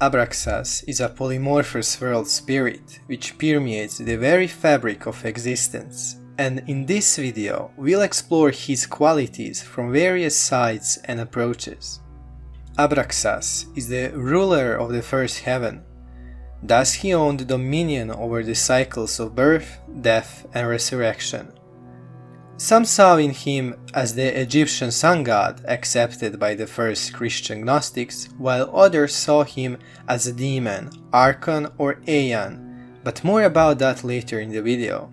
Abraxas is a polymorphous world spirit which permeates the very fabric of existence, and in this video we'll explore his qualities from various sides and approaches. Abraxas is the ruler of the first heaven. Thus he owned dominion over the cycles of birth, death and resurrection. Some saw in him as the Egyptian sun god accepted by the first Christian Gnostics, while others saw him as a demon, Archon or Aeon, but more about that later in the video.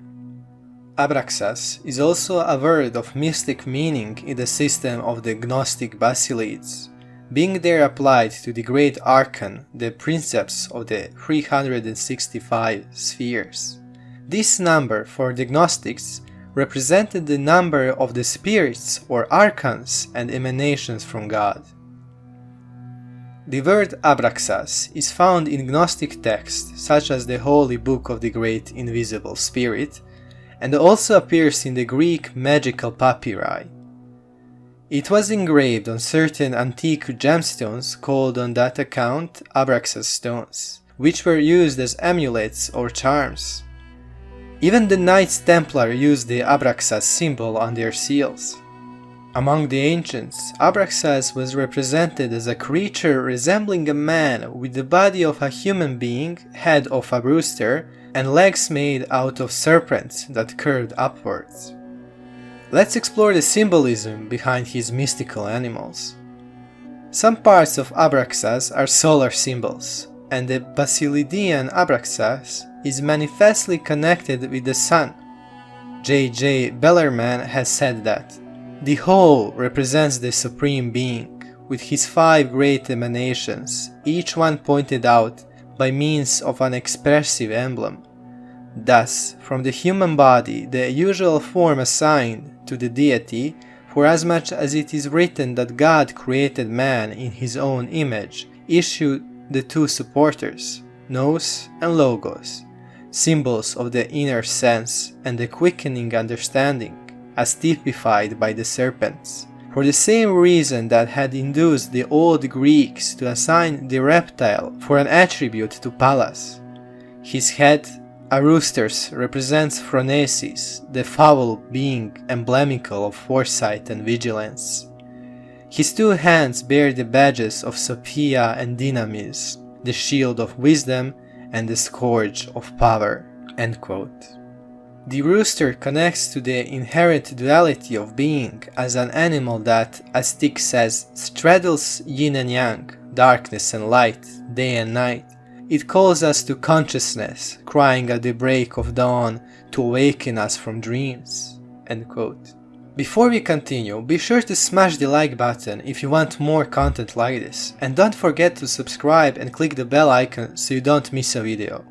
Abraxas is also a word of mystic meaning in the system of the Gnostic Basilides, being there applied to the great Archon, the princeps of the 365 spheres. This number for the Gnostics represented the number of the spirits or archons and emanations from God. The word Abraxas is found in Gnostic texts such as the Holy Book of the Great Invisible Spirit, and also appears in the Greek magical papyri. It was engraved on certain antique gemstones called on that account Abraxas Stones, which were used as amulets or charms. Even the Knights Templar used the Abraxas symbol on their seals. Among the ancients, Abraxas was represented as a creature resembling a man with the body of a human being, head of a rooster, and legs made out of serpents that curved upwards. Let's explore the symbolism behind his mystical animals. Some parts of Abraxas are solar symbols, and the Basilidean Abraxas is manifestly connected with the sun. J.J. Bellarmine has said that the whole represents the Supreme Being, with his 5 great emanations, each one pointed out by means of an expressive emblem. Thus, from the human body, the usual form assigned to the deity, forasmuch as it is written that God created man in his own image, issued the 2 supporters, nous and logos, symbols of the inner sense and the quickening understanding, as typified by the serpents, for the same reason that had induced the old Greeks to assign the reptile for an attribute to Pallas. His head, a rooster's, represents Phronesis, the fowl being emblemical of foresight and vigilance. His 2 hands bear the badges of Sophia and Dynamis, the shield of wisdom and the scourge of power." End quote. The rooster connects to the inherent duality of being as an animal that, as Stick says, straddles yin and yang, darkness and light, day and night. It calls us to consciousness, crying at the break of dawn to awaken us from dreams. End quote. Before we continue, be sure to smash the like button if you want more content like this, and don't forget to subscribe and click the bell icon so you don't miss a video.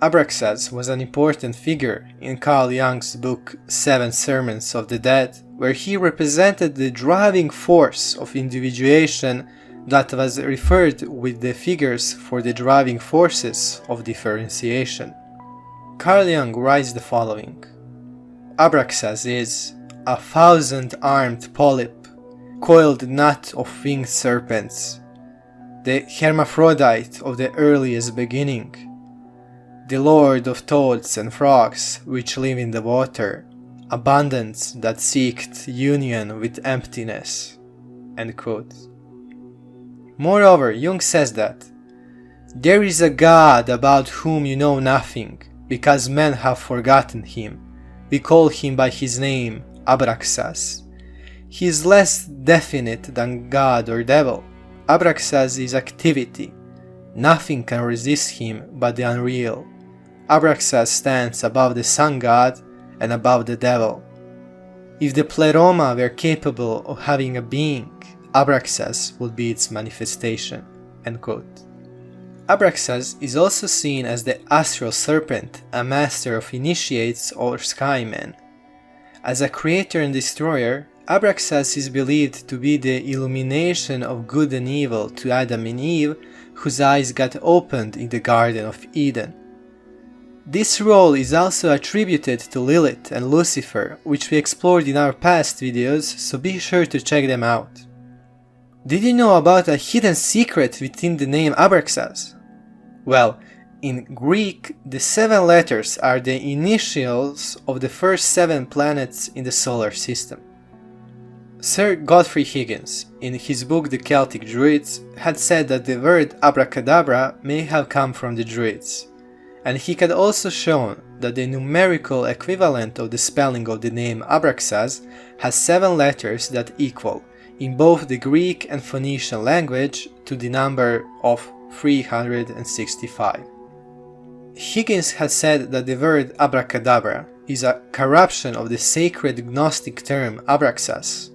Abraxas was an important figure in Carl Jung's book 7 Sermons of the Dead, where he represented the driving force of individuation that was referred with the figures for the driving forces of differentiation. Carl Jung writes the following: Abraxas is a 1,000-armed polyp, coiled knot of winged serpents, the hermaphrodite of the earliest beginning, the lord of toads and frogs which live in the water, abundance that seeked union with emptiness. End quote. Moreover, Jung says that there is a God about whom you know nothing, because men have forgotten him. We call him by his name, Abraxas. He is less definite than God or devil. Abraxas is activity. Nothing can resist him but the unreal. Abraxas stands above the sun god and above the devil. If the pleroma were capable of having a being, Abraxas would be its manifestation. End quote. Abraxas is also seen as the astral serpent, a master of initiates or skymen. As a creator and destroyer, Abraxas is believed to be the illumination of good and evil to Adam and Eve, whose eyes got opened in the Garden of Eden. This role is also attributed to Lilith and Lucifer, which we explored in our past videos, so be sure to check them out. Did you know about a hidden secret within the name Abraxas? Well, in Greek, the 7 letters are the initials of the first 7 planets in the solar system. Sir Godfrey Higgins, in his book The Celtic Druids, had said that the word abracadabra may have come from the Druids, and he had also shown that the numerical equivalent of the spelling of the name Abraxas has 7 letters that equal, in both the Greek and Phoenician language, to the number of 365. Higgins has said that the word abracadabra is a corruption of the sacred Gnostic term Abraxas,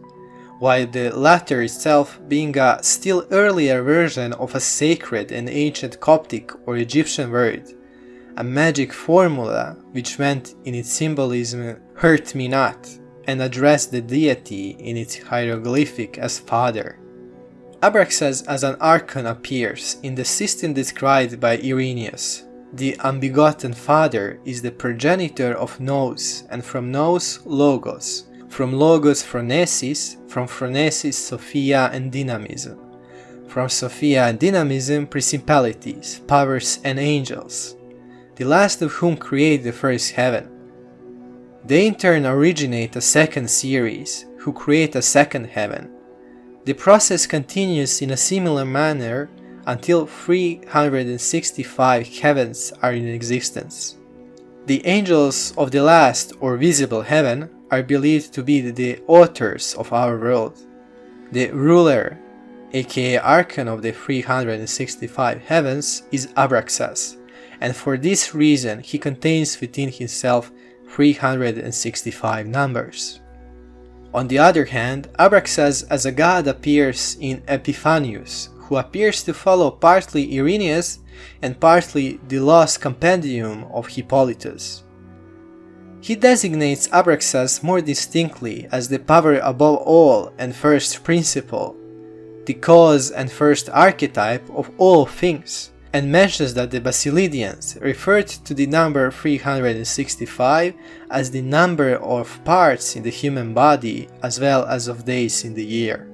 while the latter itself being a still earlier version of a sacred and ancient Coptic or Egyptian word, a magic formula which meant in its symbolism "hurt me not" and addressed the deity in its hieroglyphic as Father. Abraxas as an Archon appears in the system described by Irenaeus. The unbegotten Father is the progenitor of Nous, and from Nous Logos, from Logos Phronesis, from Phronesis Sophia and Dynamism, from Sophia and Dynamism principalities, powers and angels, the last of whom create the first heaven. They in turn originate a second series, who create a second heaven. The process continues in a similar manner until 365 heavens are in existence. The angels of the last or visible heaven are believed to be the authors of our world. The ruler, aka Archon of the 365 heavens, is Abraxas, and for this reason he contains within himself 365 numbers. On the other hand, Abraxas as a god appears in Epiphanius, who appears to follow partly Irenaeus and partly the lost compendium of Hippolytus. He designates Abraxas more distinctly as the power above all and first principle, the cause and first archetype of all things, and mentions that the Basilidians referred to the number 365 as the number of parts in the human body as well as of days in the year.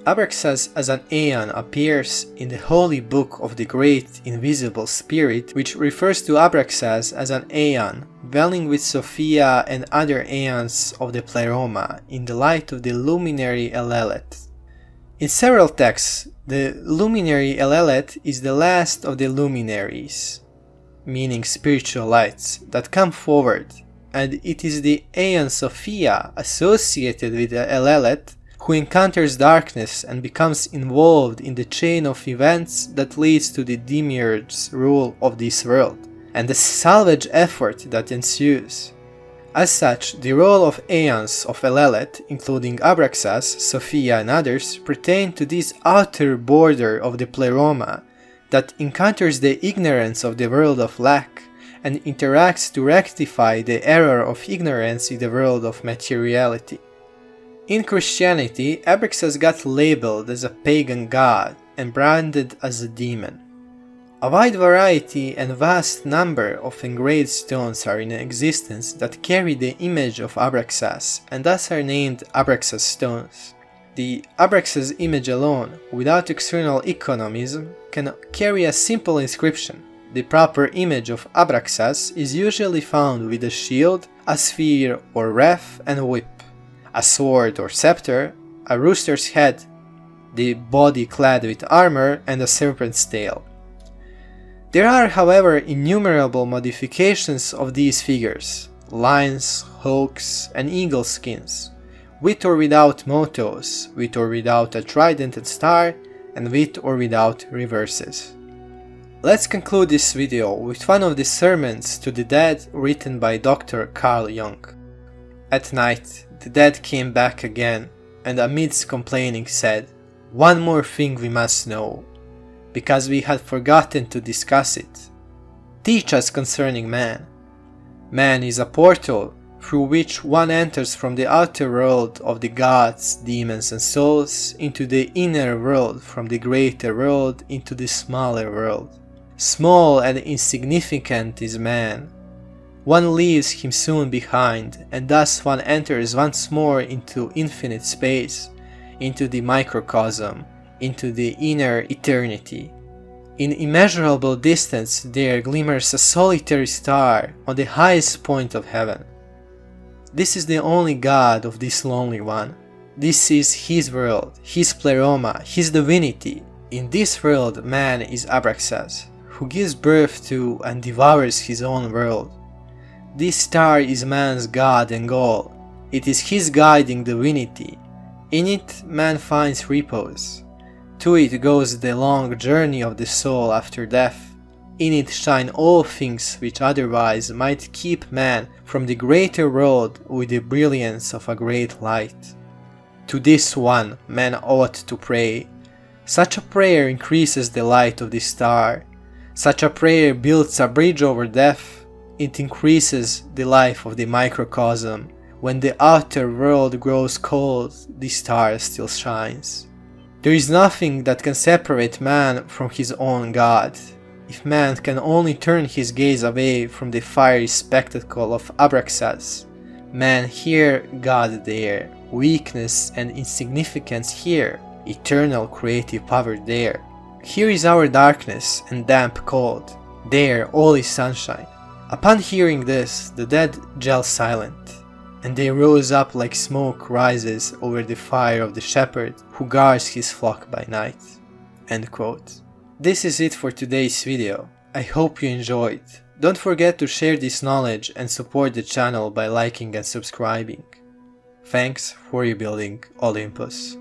Abraxas as an Aeon appears in the Holy Book of the Great Invisible Spirit, which refers to Abraxas as an Aeon, dwelling with Sophia and other Aeons of the Pleroma in the light of the luminary Elelet. In several texts, the luminary Elelet is the last of the luminaries, meaning spiritual lights, that come forward, and it is the Aeon Sophia associated with the Elelet who encounters darkness and becomes involved in the chain of events that leads to the Demiurge's rule of this world, and the salvage effort that ensues. As such, the role of Aeons of Elelet, including Abraxas, Sophia and others, pertain to this outer border of the Pleroma that encounters the ignorance of the world of lack and interacts to rectify the error of ignorance in the world of materiality. In Christianity, Abraxas got labeled as a pagan god and branded as a demon. A wide variety and vast number of engraved stones are in existence that carry the image of Abraxas and thus are named Abraxas Stones. The Abraxas image alone, without external iconism, can carry a simple inscription. The proper image of Abraxas is usually found with a shield, a sphere or wreath and a whip, a sword or scepter, a rooster's head, the body clad with armor and a serpent's tail. There are, however, innumerable modifications of these figures: lions, hawks, and eagle skins, with or without mottos, with or without a tridented star, and with or without reverses. Let's conclude this video with one of the sermons to the dead written by Dr. Carl Jung. At night, the dead came back again, and amidst complaining said, "One more thing we must know, because we had forgotten to discuss it. Teach us concerning man. Man is a portal through which one enters from the outer world of the gods, demons and souls into the inner world, from the greater world into the smaller world. Small and insignificant is man. One leaves him soon behind, and thus one enters once more into infinite space, into the microcosm, into the inner eternity. In immeasurable distance there glimmers a solitary star on the highest point of heaven. This is the only God of this lonely one. This is his world, his pleroma, his divinity. In this world man is Abraxas, who gives birth to and devours his own world. This star is man's God and goal. It is his guiding divinity. In it man finds repose. To it goes the long journey of the soul after death. In it shine all things which otherwise might keep man from the greater world with the brilliance of a great light. To this one man ought to pray. Such a prayer increases the light of the star. Such a prayer builds a bridge over death. It increases the life of the microcosm. When the outer world grows cold, the star still shines. There is nothing that can separate man from his own God. If man can only turn his gaze away from the fiery spectacle of Abraxas, man here, God there, weakness and insignificance here, eternal creative power there. Here is our darkness and damp cold, there all is sunshine. Upon hearing this, the dead fell silent, and they rose up like smoke rises over the fire of the shepherd who guards his flock by night." End quote. This is it for today's video. I hope you enjoyed. Don't forget to share this knowledge and support the channel by liking and subscribing. Thanks for rebuilding Olympus.